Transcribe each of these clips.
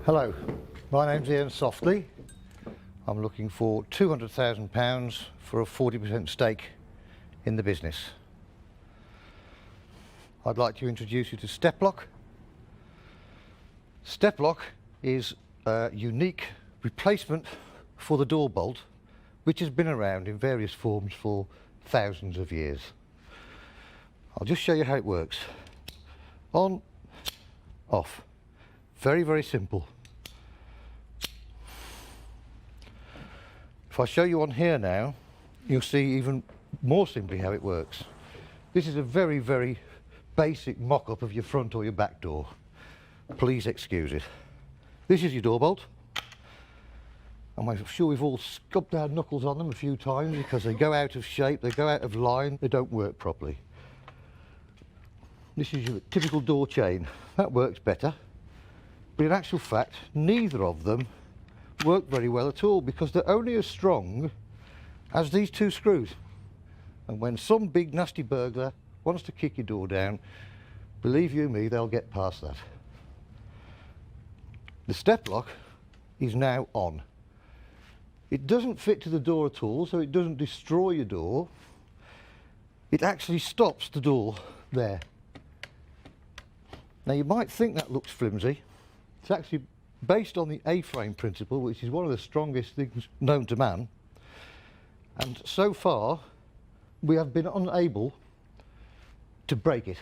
Hello, my name's Ian Softly. I'm looking for £200,000 for a 40% stake in the business. I'd like to introduce you to Step Lock. Step Lock is a unique replacement for the door bolt, which has been around in various forms for thousands of years. I'll just show you how it works. On, off. Very, very simple. If I show you on here now, you'll see even more simply how it works. This is a very, very basic mock-up of your front or your back door. Please excuse it. This is your door bolt. I'm sure we've all scubbed our knuckles on them a few times because they go out of shape, they go out of line, they don't work properly. This is your typical door chain. That works better. But in actual fact, neither of them work very well at all because they're only as strong as these two screws. And when some big nasty burglar wants to kick your door down, believe you me, they'll get past that. The step lock is now on. It doesn't fit to the door at all, so it doesn't destroy your door. It actually stops the door there. Now you might think that looks flimsy. It's actually based on the A-frame principle, which is one of the strongest things known to man. And so far, we have been unable to break it.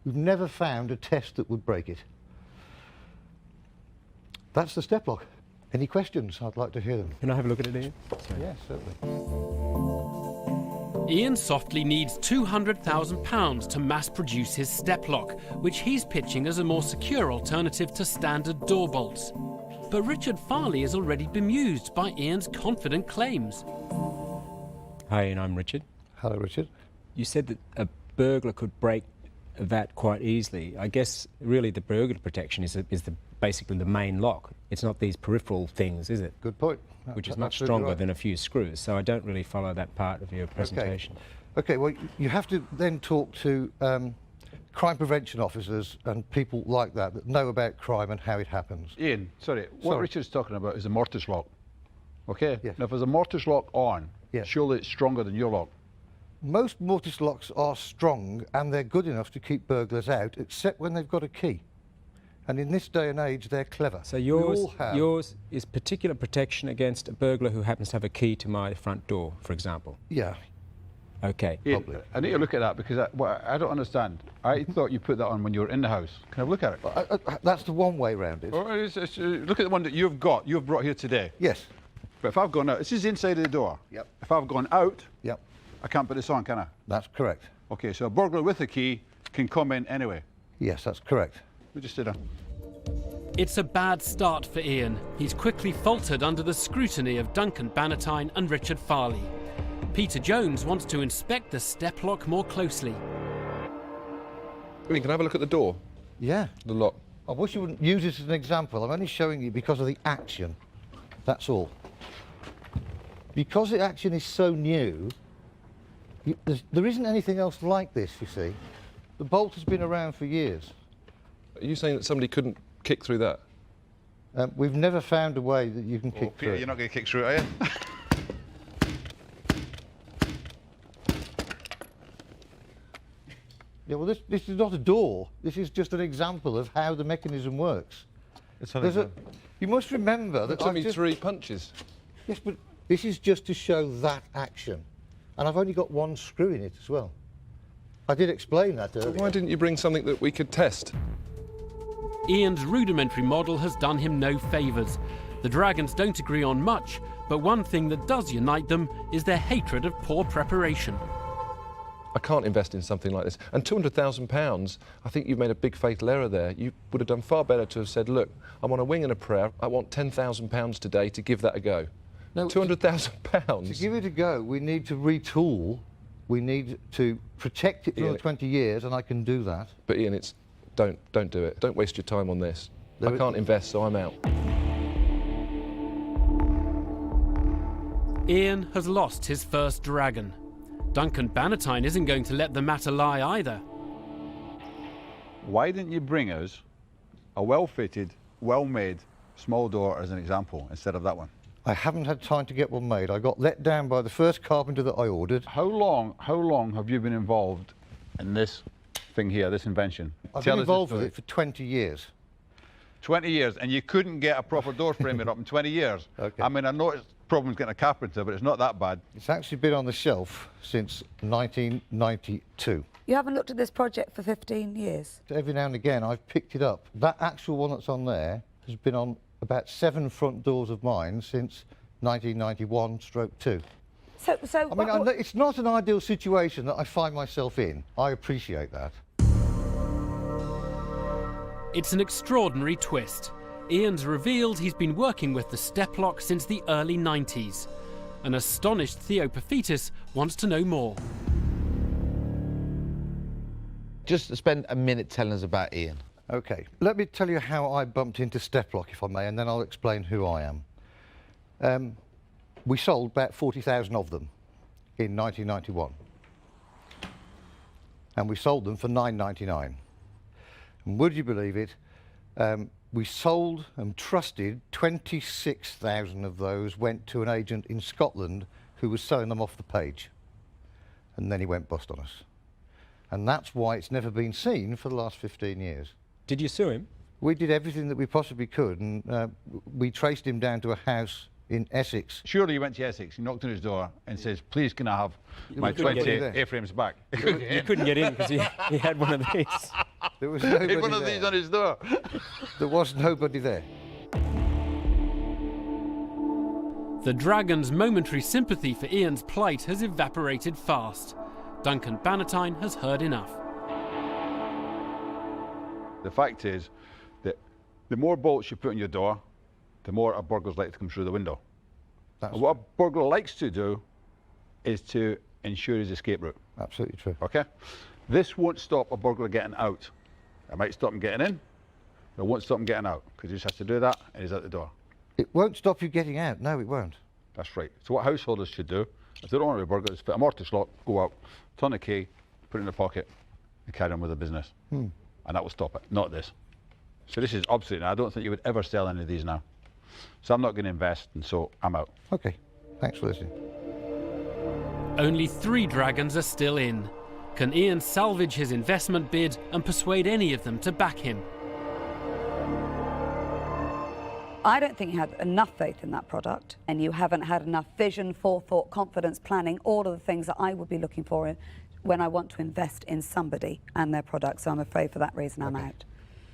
We've never found a test that would break it. That's the step lock. Any questions? I'd like to hear them. Can I have a look at it, Ian? Yes, certainly. Ian Softly needs £200,000 to mass produce his step lock, which he's pitching as a more secure alternative to standard door bolts. But Richard Farley is already bemused by Ian's confident claims. Hi, Ian, I'm Richard. Hello, Richard. You said that a burglar could break a vat quite easily. I guess really the burglar protection is basically the main lock. It's not these peripheral things, is it? Good point. Which is much stronger than a few screws, so I don't really follow that part of your presentation. Okay, well, you have to then talk to crime prevention officers and people like that that know about crime and how it happens. Ian, what Richard's talking about is a mortise lock. Okay? Yes. Now, if there's a mortise lock on, yes, surely it's stronger than your lock. Most mortise locks are strong and they're good enough to keep burglars out, except when they've got a key. And in this day and age, they're clever. So yours is particular protection against a burglar who happens to have a key to my front door, for example? Yeah. Okay. Ian, I need to look at that because I don't understand. I thought you put that on when you were in the house. Can I have a look at it? That's the one way around it. Look at the one that you've brought here today. Yes. But if I've gone out, this is the inside of the door. Yep. If I've gone out, yep, I can't put this on, can I? That's correct. Okay, so a burglar with a key can come in anyway. Yes, that's correct. We just sit down. It's a bad start for Ian. He's quickly faltered under the scrutiny of Duncan Bannatyne and Richard Farley. Peter Jones wants to inspect the step lock more closely. Can I have a look at the door? Yeah. The lock. I wish you wouldn't use this as an example. I'm only showing you because of the action. That's all. Because the action is so new, there isn't anything else like this, you see. The bolt has been around for years. Are you saying that somebody couldn't kick through that? We've never found a way that you can kick Peter, through. you're not going to kick through it, are you? Yeah, well, this is not a door. This is just an example of how the mechanism works. You must remember that It took me 3 punches. Yes, but this is just to show that action. And I've only got one screw in it as well. I did explain that earlier. Why didn't you bring something that we could test? Ian's rudimentary model has done him no favours. The Dragons don't agree on much, but one thing that does unite them is their hatred of poor preparation. I can't invest in something like this. And £200,000, I think you've made a big fatal error there. You would have done far better to have said, look, I'm on a wing and a prayer. I want £10,000 today to give that a go. No, £200,000? To give it a go, we need to retool. We need to protect it for another 20 years, and I can do that. But Ian, don't do it. Don't waste your time on this. I can't invest, so I'm out. Ian has lost his first dragon. Duncan Bannatyne isn't going to let the matter lie either. Why didn't you bring us a well-fitted, well-made small door as an example instead of that one? I haven't had time to get one made. I got let down by the first carpenter that I ordered. How long have you been involved in this thing here, this invention? I've Tell been us the involved with story. it for 20 years. 20 years, and you couldn't get a proper door frame up in 20 years. Okay. I mean, I know it's problems getting a carpenter, but it's not that bad. It's actually been on the shelf since 1992. You haven't looked at this project for 15 years? Every now and again, I've picked it up. That actual one that's on there has been on about 7 front doors of mine since 1991/2. So I mean, I know it's not an ideal situation that I find myself in. I appreciate that. It's an extraordinary twist. Ian's revealed he's been working with the step lock since the early 90s. An astonished Theo Paphitis wants to know more. Just spend a minute telling us about Ian. Okay, let me tell you how I bumped into step lock, if I may, and then I'll explain who I am. We sold about 40,000 of them in 1991. And we sold them for £9.99. And would you believe it, we sold and trusted 26,000 of those went to an agent in Scotland who was selling them off the page. And then he went bust on us. And that's why it's never been seen for the last 15 years. Did you sue him? We did everything that we possibly could, and we traced him down to a house in Essex. Surely you went to Essex, you knocked on his door and says, please can I have my couldn't get 20 in there. A-frames back? You couldn't get in because he had one of these. There was He nobody had one of there. these on his door. There was nobody there. The Dragon's momentary sympathy for Ian's plight has evaporated fast. Duncan Bannatyne has heard enough. The fact is that the more bolts you put on your door, the more a burglar's likely to come through the window. That's And what a burglar likes to do is to ensure his escape route, absolutely true. okay? This won't stop a burglar getting out. It might stop him getting in, but it won't stop him getting out, because he just has to do that and he's out the door. It won't stop you getting out. No, it won't. That's right. So what householders should do, if they don't want to be burglars, fit a mortise lock, go out, turn the key, put it in the pocket, and carry on with the business. And that will stop it, not this. So this is obsolete. I don't think you would ever sell any of these now. So I'm not going to invest, and so I'm out. Okay, thanks for listening. Only 3 Dragons are still in. Can Ian salvage his investment bid and persuade any of them to back him? I don't think you had enough faith in that product, and you haven't had enough vision, forethought, confidence, planning, all of the things that I would be looking for when I want to invest in somebody and their product. So I'm afraid for that reason I'm out.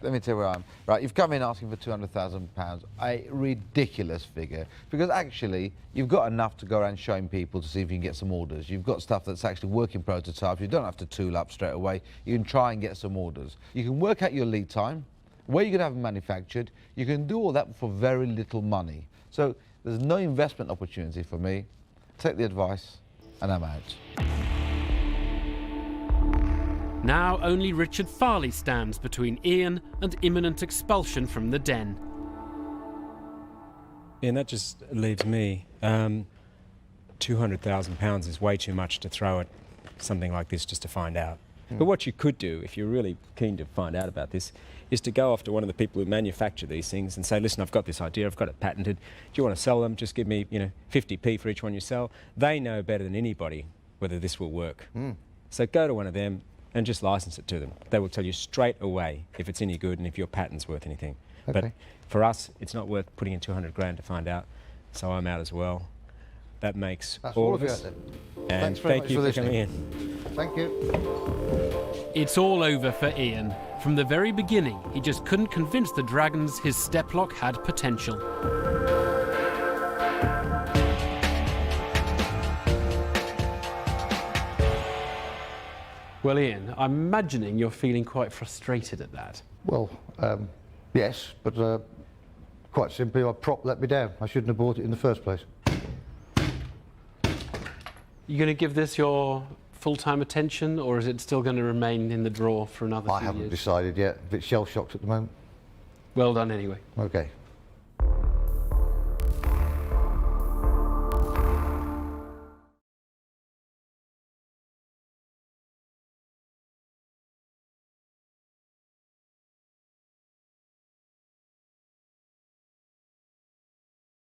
Let me tell you where I am. Right, you've come in asking for £200,000, a ridiculous figure, because actually you've got enough to go around showing people to see if you can get some orders. You've got stuff that's actually working prototypes. You don't have to tool up straight away. You can try and get some orders. You can work out your lead time, where you're going to have them manufactured. You can do all that for very little money. So there's no investment opportunity for me. Take the advice, and I'm out. Now only Richard Farley stands between Ian and imminent expulsion from the den. And that just leaves me. £200,000 is way too much to throw at something like this just to find out. But what you could do, if you're really keen to find out about this, is to go off to one of the people who manufacture these things and say, listen, I've got this idea, I've got it patented. Do you want to sell them? Just give me, 50p for each one you sell. They know better than anybody whether this will work. So go to one of them and just license it to them. They will tell you straight away if it's any good and if your patent's worth anything. Okay. But for us, it's not worth putting in 200 grand to find out. So I'm out as well. That makes That's all all of of you us. out then. And Thanks very thank much you for for coming listening. in. Thank you. It's all over for Ian. From the very beginning, he just couldn't convince the Dragons his step lock had potential. Well, Ian, I'm imagining you're feeling quite frustrated at that. Well, yes, but quite simply, our prop let me down. I shouldn't have bought it in the first place. You going to give this your full-time attention, or is it still going to remain in the drawer for another I few haven't years? decided yet. A bit shell-shocked at the moment. Well done anyway. Okay.